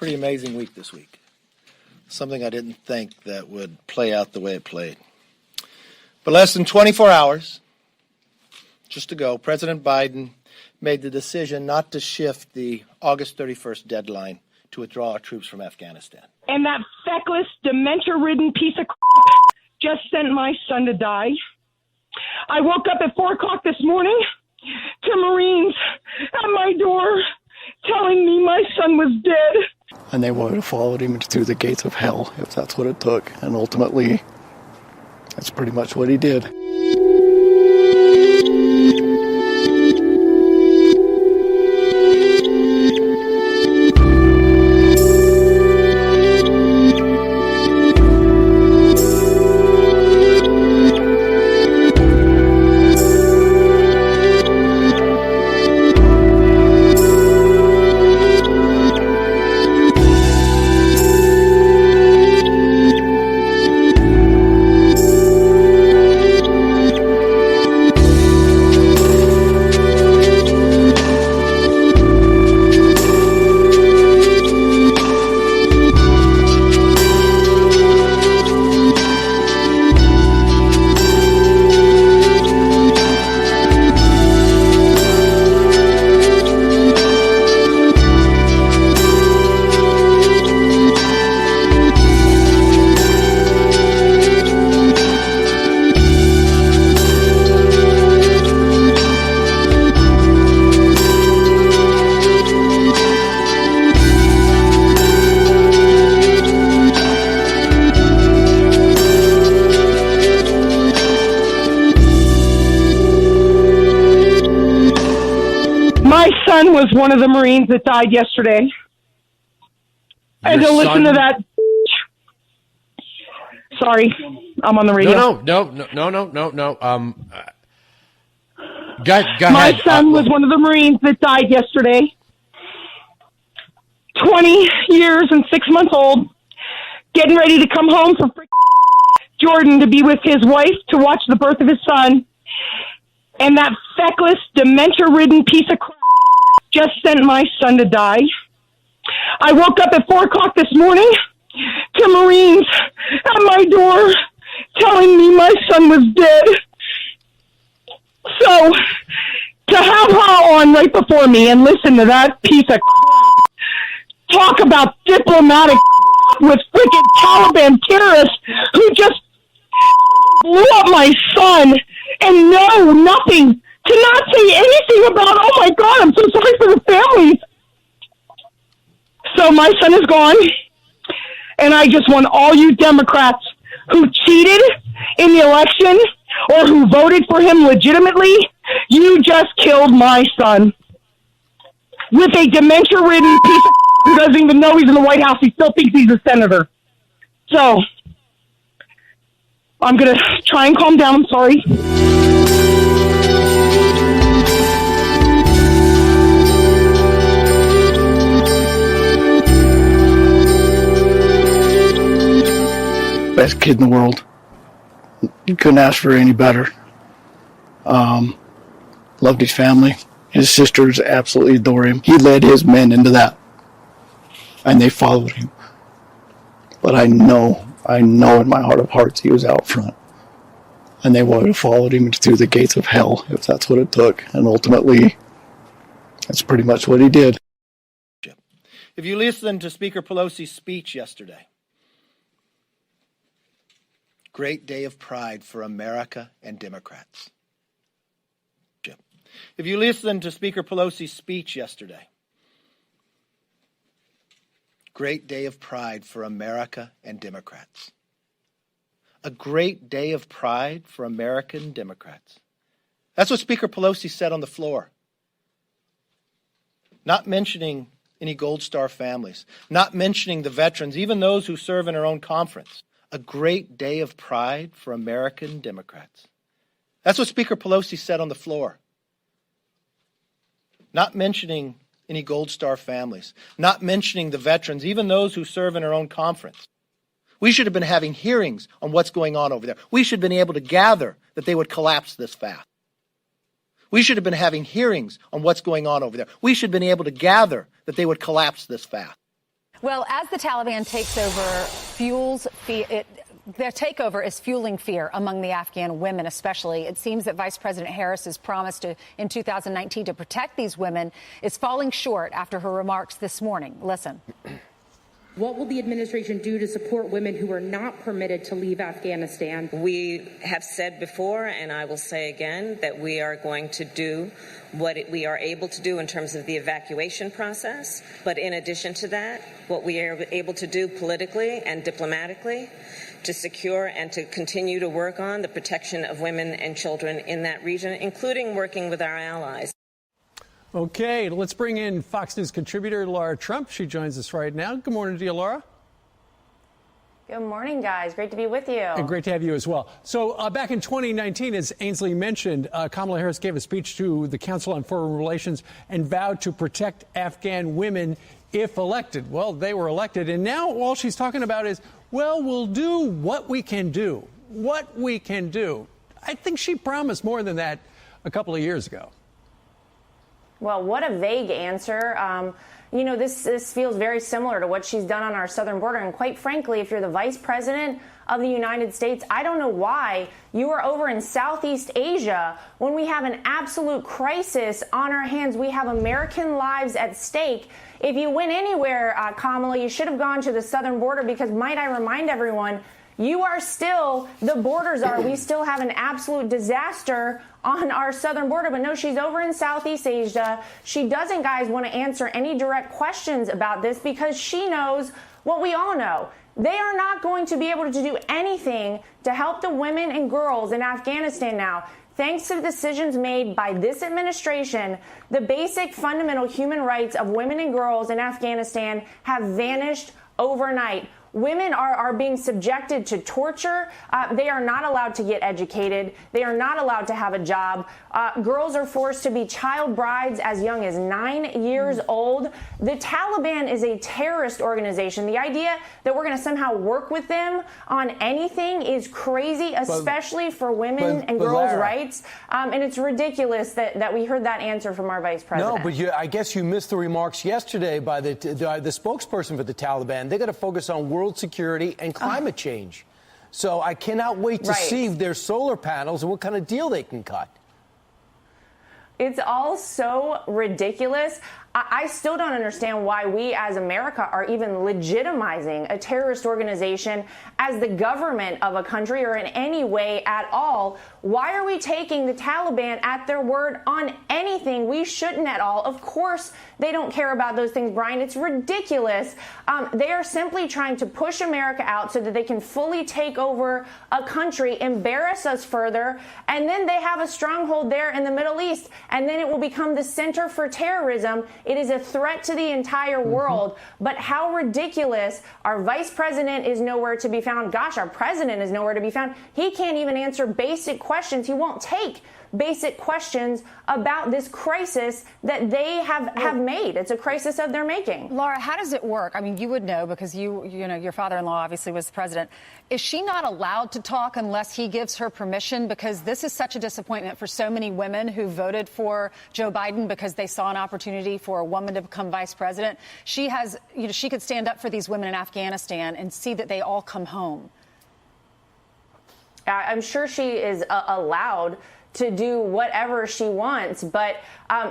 pretty amazing week this week. Something I didn't think that would play out the way it played. But less than 24 hours, just ago, President Biden made the decision not to shift the August 31st deadline to withdraw our troops from Afghanistan. And that feckless, dementia-ridden piece of crap just sent my son to die. I woke up at 4 o'clock this morning to Marines at my door telling me my son was dead. And they would have followed him through the gates of hell if that's what it took. And ultimately, that's pretty much what he did. My son was one of the Marines that died yesterday. And to listen to that. Sorry, I'm on the radio. No. Go My ahead. son was one of the Marines that died yesterday. 20 years and 6 months old, getting ready to come home from Jordan to be with his wife to watch the birth of his son. And that feckless, dementia-ridden piece of crap just sent my son to die. I woke up at 4 o'clock this morning to Marines at my door telling me my son was dead. So, to have her on right before me and listen to that piece of crap talk about diplomatic with freaking Taliban terrorists who just blew up my son and know nothing, to not say anything about, oh my God, I'm so sorry for the families. So my son is gone, and I just want all you Democrats who cheated in the election or who voted for him legitimately, you just killed my son. With a dementia-ridden piece of who doesn't even know he's in the White House, he still thinks he's a senator. So, I'm going to try and calm down, I'm sorry. Best kid in the world. You couldn't ask for any better. Loved his family. His sisters absolutely adore him. He led his men into that. And they followed him. But I know in my heart of hearts he was out front. And they would have followed him through the gates of hell if that's what it took. And ultimately, that's pretty much what he did. If you listen to Speaker Pelosi's speech yesterday, great day of pride for America and Democrats. If you listen to Speaker Pelosi's speech yesterday, great day of pride for America and Democrats. A great day of pride for American Democrats. That's what Speaker Pelosi said on the floor. Not mentioning any Gold Star families, not mentioning the veterans, even those who serve in her own conference. A great day of pride for American Democrats. That's what Speaker Pelosi said on the floor. Not mentioning any Gold Star families, not mentioning the veterans, even those who serve in her own conference. We should have been having hearings on what's going on over there. We should have been able to gather that they would collapse this fast. We should have been having hearings on what's going on over there. We should have been able to gather that they would collapse this fast. Well, as the Taliban takes over, their takeover is fueling fear among the Afghan women, especially. It seems that Vice President Harris's promise in 2019 to protect these women is falling short after her remarks this morning. Listen. What will the administration do to support women who are not permitted to leave Afghanistan? We have said before, and I will say again, that we are going to do what we are able to do in terms of the evacuation process. But in addition to that, what we are able to do politically and diplomatically to secure and to continue to work on the protection of women and children in that region, including working with our allies. Okay, let's bring in Fox News contributor Laura Trump. She joins us right now. Good morning to you, Laura. Good morning, guys. Great to be with you. And great to have you as well. So back in 2019, as Ainsley mentioned, Kamala Harris gave a speech to the Council on Foreign Relations and vowed to protect Afghan women if elected. Well, they were elected. And now all she's talking about is, well, we'll do what we can do. What we can do. I think she promised more than that a couple of years ago. Well, what a vague answer. You know, this feels very similar to what she's done on our southern border. And quite frankly, if you're the vice president of the United States, I don't know why you are over in Southeast Asia when we have an absolute crisis on our hands. We have American lives at stake. If you went anywhere, Kamala, you should have gone to the southern border because, might I remind everyone, you are still, the borders are, we still have an absolute disaster on our southern border. But no, she's over in Southeast Asia. She doesn't, guys, want to answer any direct questions about this because she knows what we all know. They are not going to be able to do anything to help the women and girls in Afghanistan now. Thanks to the decisions made by this administration, the basic fundamental human rights of women and girls in Afghanistan have vanished overnight. Women are being subjected to torture. They are not allowed to get educated. They are not allowed to have a job. Girls are forced to be child brides as young as 9 years old. The Taliban is a terrorist organization. The idea that we're going to somehow work with them on anything is crazy, especially for women and girls' Lara, rights. And it's ridiculous that we heard that answer from our vice president. No, but I guess you missed the remarks yesterday by the spokesperson for the Taliban. They got to focus on world security and climate change. So I cannot wait to see their solar panels and what kind of deal they can cut. It's all so ridiculous. I still don't understand why we as America are even legitimizing a terrorist organization as the government of a country or in any way at all. Why are we taking the Taliban at their word on anything? We shouldn't at all. Of course, they don't care about those things, Brian. It's ridiculous. They are simply trying to push America out so that they can fully take over a country, embarrass us further, and then they have a stronghold there in the Middle East, and then it will become the center for terrorism. It is a threat to the entire world. But how ridiculous. Our vice president is nowhere to be found. Gosh, our president is nowhere to be found. He can't even answer basic questions. He won't take basic questions about this crisis that they have made. It's a crisis of their making. Laura, how does it work? I mean, you would know because you know, your father-in-law obviously was the president. Is she not allowed to talk unless he gives her permission? Because this is such a disappointment for so many women who voted for Joe Biden because they saw an opportunity for a woman to become vice president. She has, you know, she could stand up for these women in Afghanistan and see that they all come home. I'm sure she is allowed to do whatever she wants. But,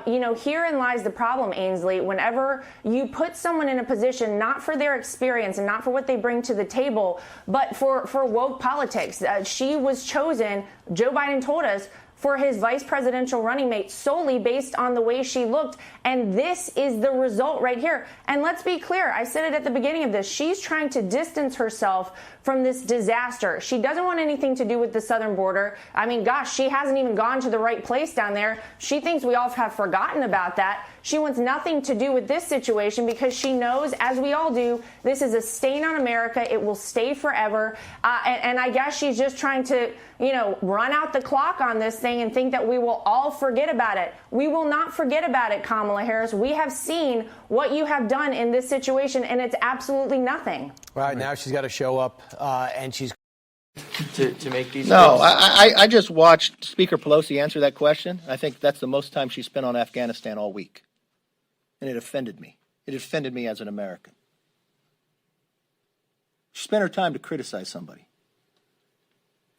you know, herein lies the problem, Ainsley. Whenever you put someone in a position, not for their experience and not for what they bring to the table, but for woke politics, she was chosen, Joe Biden told us, for his vice presidential running mate solely based on the way she looked. And this is the result right here. And let's be clear. I said it at the beginning of this. She's trying to distance herself from this disaster. She doesn't want anything to do with the southern border. I mean, gosh, she hasn't even gone to the right place down there. She thinks we all have forgotten about that. She wants nothing to do with this situation because she knows, as we all do, this is a stain on America. It will stay forever. And I guess she's just trying to, you know, run out the clock on this thing and think that we will all forget about it. We will not forget about it, Kamala Harris. We have seen what you have done in this situation, and it's absolutely nothing. Right, now she's got to show up, and she's to make these. No, I just watched Speaker Pelosi answer that question. I think that's the most time she spent on Afghanistan all week. And it offended me. It offended me as an American. She spent her time to criticize somebody.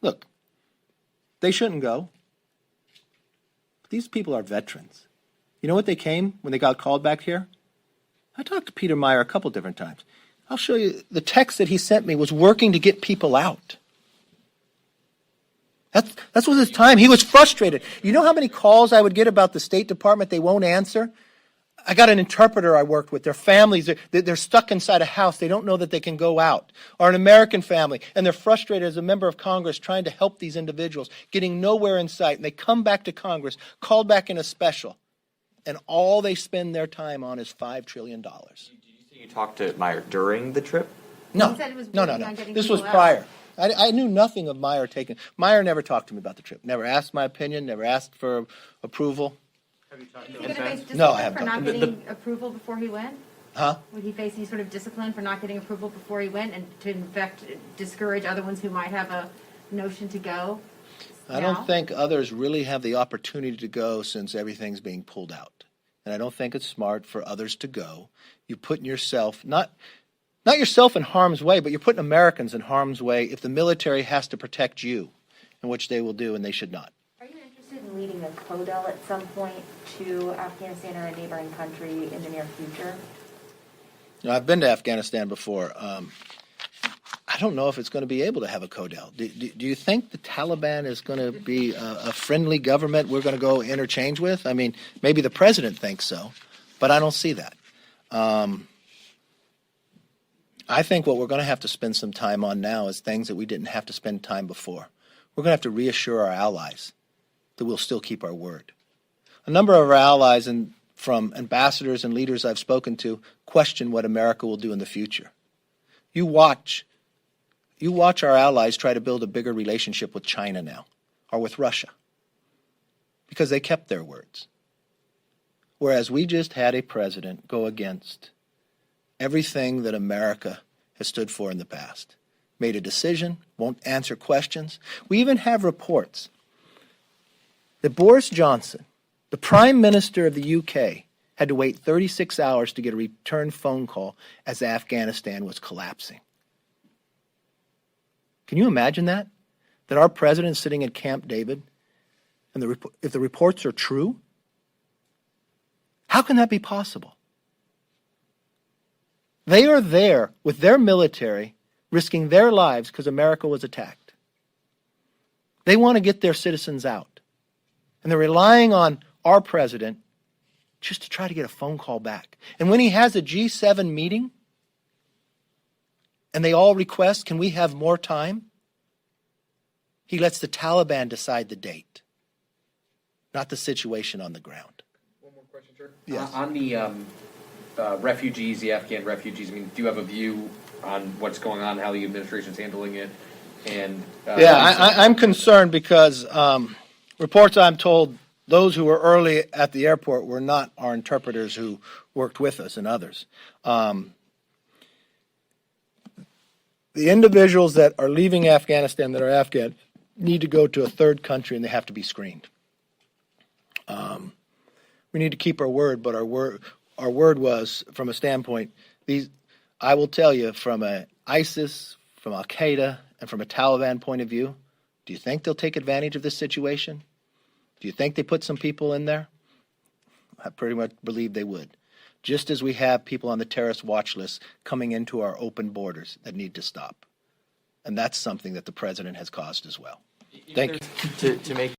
Look, they shouldn't go. But these people are veterans. You know what they came when they got called back here? I talked to Peter Meyer a couple different times. I'll show you. The text that he sent me was working to get people out. That's what his time. He was frustrated. You know how many calls I would get about the State Department they won't answer? I got an interpreter I worked with. Their families, they're stuck inside a house. They don't know that they can go out. Or an American family, and they're frustrated as a member of Congress trying to help these individuals, getting nowhere in sight. And they come back to Congress, called back in a special, and all they spend their time on is $5 trillion. Did you say you talked to Meyer during the trip? No, He said it was no. working on getting This was people out. prior. I knew nothing of Meyer taking. Meyer never talked to me about the trip. Never asked my opinion. Never asked for approval. Have you talked Is to he going to face discipline No, I haven't for talked not to getting approval before he went? Huh? Would he face any sort of discipline for not getting approval before he went, and to in fact discourage other ones who might have a notion to go? I don't think others really have the opportunity to go since everything's being pulled out. And I don't think it's smart for others to go. You're putting yourself, not yourself in harm's way, but you're putting Americans in harm's way if the military has to protect you, in which they will do, and they should not. Are you interested in leading a CODEL at some point to Afghanistan or a neighboring country in the near future? You know, I've been to Afghanistan before. I don't know if it's going to be able to have a CODEL. Do you think the Taliban is going to be a friendly government we're going to go interchange with? I mean, maybe the president thinks so, but I don't see that. I think what we're going to have to spend some time on now is things that we didn't have to spend time before. We're going to have to reassure our allies that we'll still keep our word. A number of our allies, and from ambassadors and leaders I've spoken to, question what America will do in the future. You watch our allies try to build a bigger relationship with China now, or with Russia, because they kept their words. Whereas we just had a president go against everything that America has stood for in the past. Made a decision, won't answer questions. We even have reports that Boris Johnson, the Prime Minister of the UK, had to wait 36 hours to get a return phone call as Afghanistan was collapsing. Can you imagine that? That our president is sitting at Camp David, and if the reports are true, how can that be possible? They are there with their military, risking their lives because America was attacked. They want to get their citizens out. And they're relying on our president just to try to get a phone call back. And when he has a G7 meeting, and they all request, can we have more time? He lets the Taliban decide the date, not the situation on the ground. One more question, sir. Yes. On the refugees, the Afghan refugees, I mean, do you have a view on what's going on, how the administration's handling it? And I'm concerned because reports I'm told, those who were early at the airport were not our interpreters who worked with us and others. The individuals that are leaving Afghanistan that are Afghan need to go to a third country and they have to be screened. We need to keep our word, but our word was, from a standpoint, I will tell you, from a ISIS, from Al Qaeda, and from a Taliban point of view, do you think they'll take advantage of this situation? Do you think they put some people in there? I pretty much believe they would. Just as we have people on the terrorist watch list coming into our open borders that need to stop. And that's something that the president has caused as well. Thank you. To make